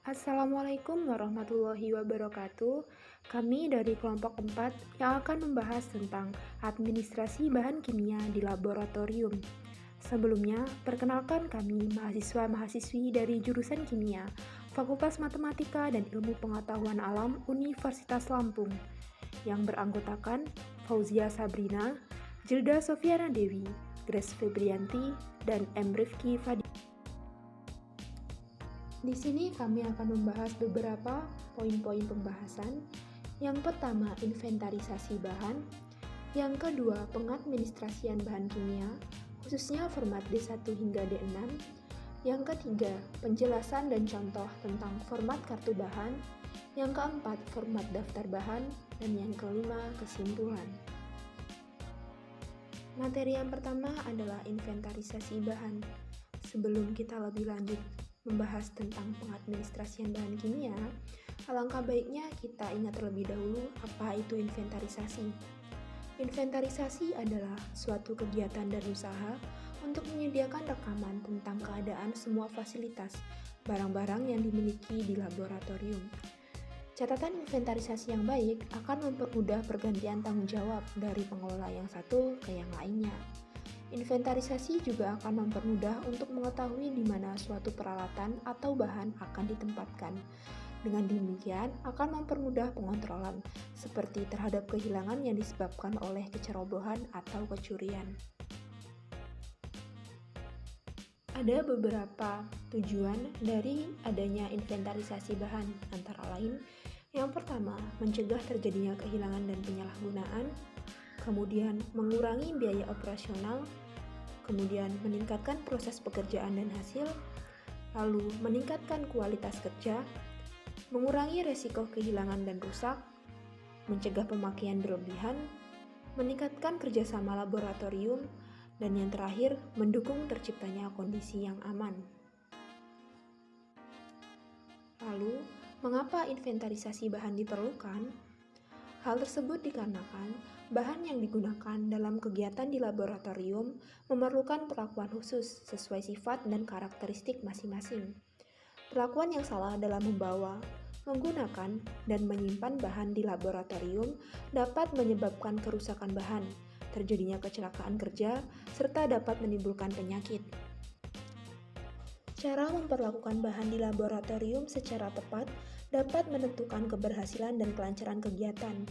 Assalamualaikum warahmatullahi wabarakatuh. Kami dari kelompok 4 yang akan membahas tentang administrasi bahan kimia di laboratorium. Sebelumnya, perkenalkan kami mahasiswa-mahasiswi dari jurusan Kimia, Fakultas Matematika dan Ilmu Pengetahuan Alam Universitas Lampung, yang beranggotakan Fauzia Sabrina, Jilda Sofiana Dewi, Grace Febrianti, dan M. Rifki Fadi. Di sini kami akan membahas beberapa poin-poin pembahasan. Yang pertama, inventarisasi bahan. Yang kedua, pengadministrasian bahan kimia, khususnya format D1 hingga D6. Yang ketiga, penjelasan dan contoh tentang format kartu bahan. Yang keempat, format daftar bahan. Dan yang kelima, kesimpulan. Materi yang pertama adalah inventarisasi bahan. Sebelum kita lebih lanjut membahas tentang pengadministrasian bahan kimia, alangkah baiknya kita ingat terlebih dahulu apa itu inventarisasi. Inventarisasi adalah suatu kegiatan dan usaha untuk menyediakan rekaman tentang keadaan semua fasilitas, barang-barang yang dimiliki di laboratorium. Catatan inventarisasi yang baik akan mempermudah pergantian tanggung jawab dari pengelola yang satu ke yang lainnya. Inventarisasi juga akan mempermudah untuk mengetahui di mana suatu peralatan atau bahan akan ditempatkan. Dengan demikian, akan mempermudah pengontrolan, seperti terhadap kehilangan yang disebabkan oleh kecerobohan atau kecurian. Ada beberapa tujuan dari adanya inventarisasi bahan, antara lain, yang pertama, mencegah terjadinya kehilangan dan penyalahgunaan, kemudian mengurangi biaya operasional, kemudian meningkatkan proses pekerjaan dan hasil, lalu meningkatkan kualitas kerja, mengurangi resiko kehilangan dan rusak, mencegah pemakaian berlebihan, meningkatkan kerjasama laboratorium, dan yang terakhir, mendukung terciptanya kondisi yang aman. Lalu, mengapa inventarisasi bahan diperlukan? Hal tersebut dikarenakan bahan yang digunakan dalam kegiatan di laboratorium memerlukan perlakuan khusus sesuai sifat dan karakteristik masing-masing. Perlakuan yang salah dalam membawa, menggunakan, dan menyimpan bahan di laboratorium dapat menyebabkan kerusakan bahan, terjadinya kecelakaan kerja, serta dapat menimbulkan penyakit. Cara memperlakukan bahan di laboratorium secara tepat dapat menentukan keberhasilan dan kelancaran kegiatan.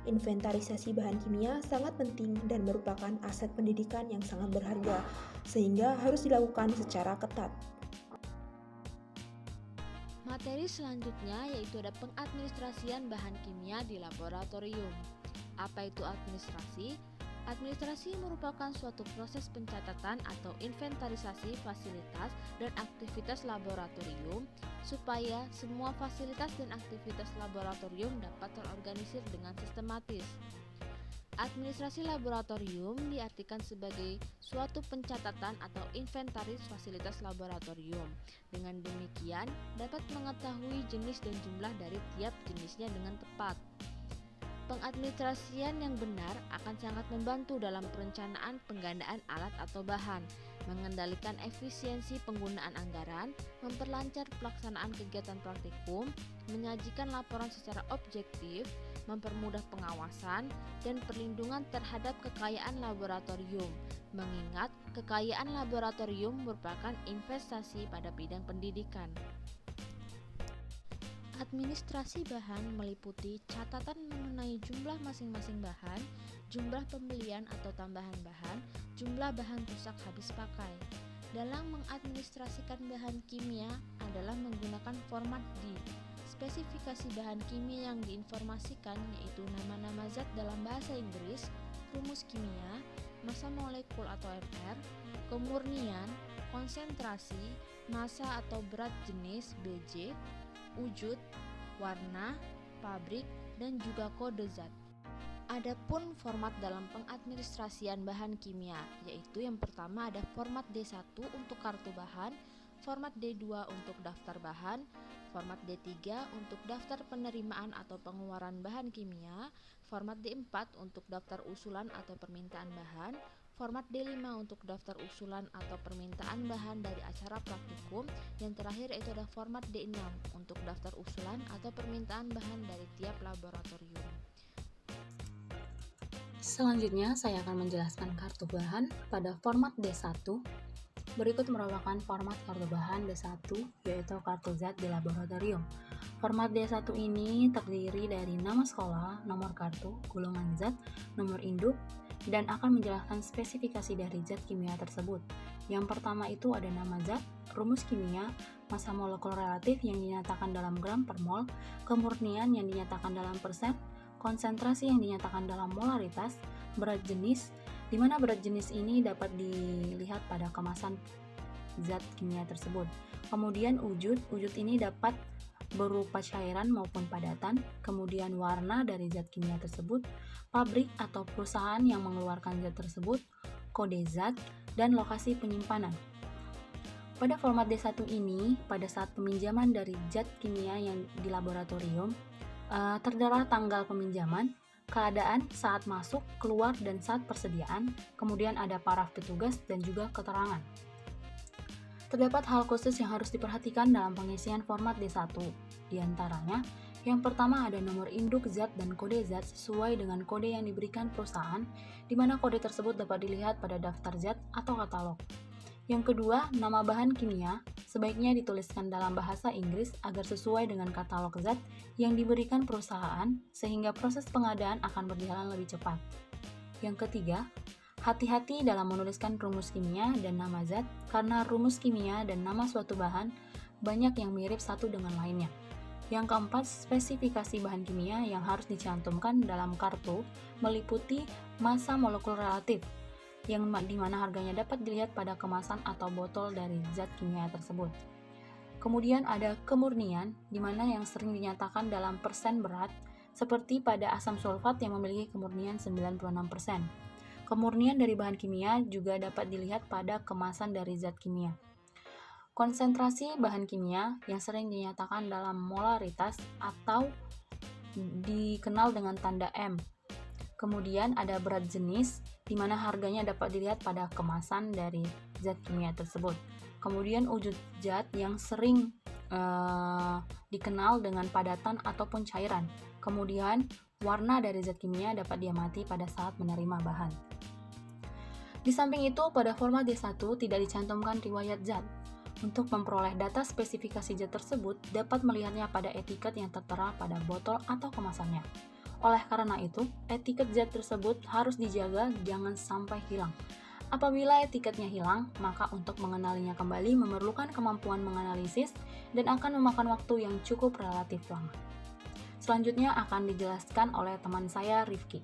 Inventarisasi bahan kimia sangat penting dan merupakan aset pendidikan yang sangat berharga, sehingga harus dilakukan secara ketat. Materi selanjutnya yaitu ada pengadministrasian bahan kimia di laboratorium. Apa itu administrasi? Administrasi merupakan suatu proses pencatatan atau inventarisasi fasilitas dan aktivitas laboratorium supaya semua fasilitas dan aktivitas laboratorium dapat terorganisir dengan sistematis. Administrasi laboratorium diartikan sebagai suatu pencatatan atau inventaris fasilitas laboratorium. Dengan demikian, dapat mengetahui jenis dan jumlah dari tiap jenisnya dengan tepat. Pengadministrasian yang benar akan sangat membantu dalam perencanaan penggandaan alat atau bahan, mengendalikan efisiensi penggunaan anggaran, memperlancar pelaksanaan kegiatan praktikum, menyajikan laporan secara objektif, mempermudah pengawasan, dan perlindungan terhadap kekayaan laboratorium. Mengingat kekayaan laboratorium merupakan investasi pada bidang pendidikan. Administrasi bahan meliputi catatan mengenai jumlah masing-masing bahan, jumlah pembelian atau tambahan bahan, jumlah bahan rusak habis pakai. Dalam mengadministrasikan bahan kimia adalah menggunakan format D. Spesifikasi bahan kimia yang diinformasikan yaitu nama-nama zat dalam bahasa Inggris, rumus kimia, massa molekul atau mR, kemurnian, konsentrasi, massa atau berat jenis Bj, wujud, warna, pabrik, dan juga kode zat. Adapun format dalam pengadministrasian bahan kimia, yaitu yang pertama ada format D1 untuk kartu bahan, format D2 untuk daftar bahan, format D3 untuk daftar penerimaan atau pengeluaran bahan kimia, format D4 untuk daftar usulan atau permintaan bahan, Format D5 untuk daftar usulan atau permintaan bahan dari acara praktikum. Yang terakhir yaitu ada format D6 untuk daftar usulan atau permintaan bahan dari tiap laboratorium. Selanjutnya, saya akan menjelaskan kartu bahan pada format D1. Berikut merupakan format kartu bahan D1, yaitu kartu zat di laboratorium. Format D1 ini terdiri dari nama sekolah, nomor kartu, golongan zat, nomor induk, dan akan menjelaskan spesifikasi dari zat kimia tersebut. Yang pertama itu ada nama zat, rumus kimia, massa molekul relatif yang dinyatakan dalam gram per mol, kemurnian yang dinyatakan dalam persen, konsentrasi yang dinyatakan dalam molaritas, berat jenis, di mana berat jenis ini dapat dilihat pada kemasan zat kimia tersebut. Kemudian wujud ini dapat berupa cairan maupun padatan, kemudian warna dari zat kimia tersebut, pabrik atau perusahaan yang mengeluarkan zat tersebut, kode zat, dan lokasi penyimpanan. Pada format D1 ini, pada saat peminjaman dari zat kimia yang di laboratorium, terdaftar tanggal peminjaman, keadaan saat masuk, keluar, dan saat persediaan, kemudian ada paraf petugas dan juga keterangan. Terdapat hal khusus yang harus diperhatikan dalam pengisian format D1. Di antaranya, yang pertama ada nomor induk zat dan kode zat sesuai dengan kode yang diberikan perusahaan, di mana kode tersebut dapat dilihat pada daftar zat atau katalog. Yang kedua, nama bahan kimia sebaiknya dituliskan dalam bahasa Inggris agar sesuai dengan katalog zat yang diberikan perusahaan, sehingga proses pengadaan akan berjalan lebih cepat. Yang ketiga, hati-hati dalam menuliskan rumus kimia dan nama zat, karena rumus kimia dan nama suatu bahan banyak yang mirip satu dengan lainnya. Yang keempat, spesifikasi bahan kimia yang harus dicantumkan dalam kartu meliputi massa molekul relatif, yang dimana harganya dapat dilihat pada kemasan atau botol dari zat kimia tersebut. Kemudian ada kemurnian, di mana yang sering dinyatakan dalam persen berat, seperti pada asam sulfat yang memiliki kemurnian 96%. Kemurnian dari bahan kimia juga dapat dilihat pada kemasan dari zat kimia. Konsentrasi bahan kimia yang sering dinyatakan dalam molaritas atau dikenal dengan tanda M. Kemudian ada berat jenis, di mana harganya dapat dilihat pada kemasan dari zat kimia tersebut. Kemudian wujud zat yang sering dikenal dengan padatan ataupun cairan. Kemudian warna dari zat kimia dapat diamati pada saat menerima bahan. Di samping itu, pada format D1 tidak dicantumkan riwayat zat. Untuk memperoleh data spesifikasi zat tersebut, dapat melihatnya pada etiket yang tertera pada botol atau kemasannya. Oleh karena itu, etiket zat tersebut harus dijaga jangan sampai hilang. Apabila etiketnya hilang, maka untuk mengenalinya kembali memerlukan kemampuan menganalisis dan akan memakan waktu yang cukup relatif lama. Selanjutnya akan dijelaskan oleh teman saya, Rifki.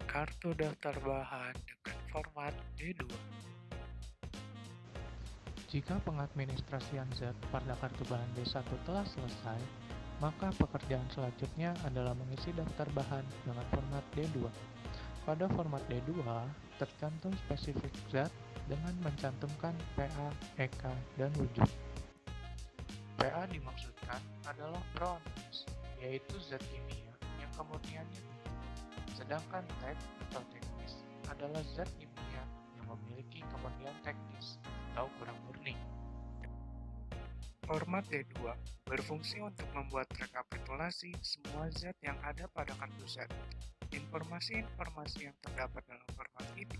Kartu daftar bahan dengan format D2. Jika pengadministrasian zat pada kartu bahan D1 telah selesai, maka pekerjaan selanjutnya adalah mengisi daftar bahan dengan format D2. Pada format D2, tercantum spesifik zat dengan mencantumkan PA, EK, dan wujud. PA dimaksudkan adalah pronis, yaitu zat kimia yang kemurniannya tinggi. Sedangkan tek atau teknis adalah zat kimia yang memiliki kemurnian teknis atau kurang murni. Format D2 berfungsi untuk membuat rekapitulasi semua zat yang ada pada kartu zat. Informasi-informasi yang terdapat dalam format ini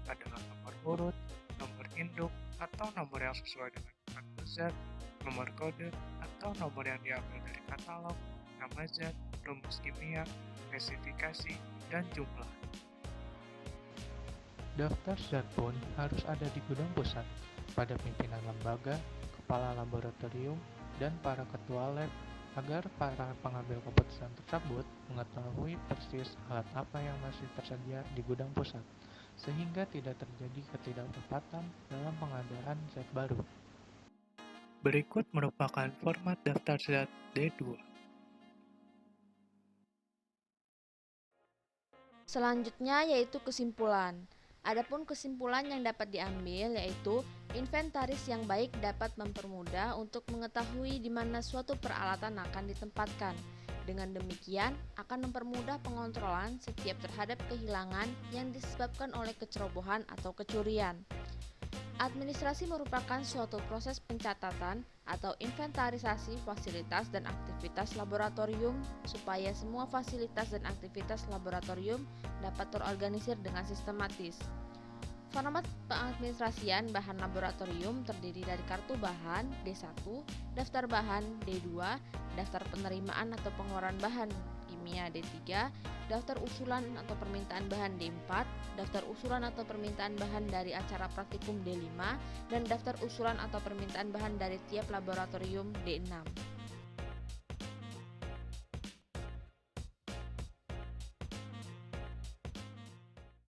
adalah nomor urut, nomor induk, atau nomor yang sesuai dengan kartu zat, nomor kode, atau nomor yang diambil dari katalog, nama zat, rumus kimia, spesifikasi, dan jumlah. Daftar zat pun harus ada di gudang pusat pada pimpinan lembaga, kepala laboratorium, dan para ketua lab agar para pengambil keputusan tersebut mengetahui persis alat apa yang masih tersedia di gudang pusat, sehingga tidak terjadi ketidaktepatan dalam pengadaan zat baru. Berikut merupakan format daftar zat D2. Selanjutnya yaitu kesimpulan. Adapun kesimpulan yang dapat diambil yaitu inventaris yang baik dapat mempermudah untuk mengetahui di mana suatu peralatan akan ditempatkan. Dengan demikian, akan mempermudah pengontrolan setiap terhadap kehilangan yang disebabkan oleh kecerobohan atau kecurian. Administrasi merupakan suatu proses pencatatan atau inventarisasi fasilitas dan aktivitas laboratorium supaya semua fasilitas dan aktivitas laboratorium dapat terorganisir dengan sistematis. Format pengadministrasian bahan laboratorium terdiri dari kartu bahan D1, daftar bahan D2, daftar penerimaan atau pengeluaran bahan kimia D3, daftar usulan atau permintaan bahan D4, daftar usulan atau permintaan bahan dari acara praktikum D5, dan daftar usulan atau permintaan bahan dari tiap laboratorium D6.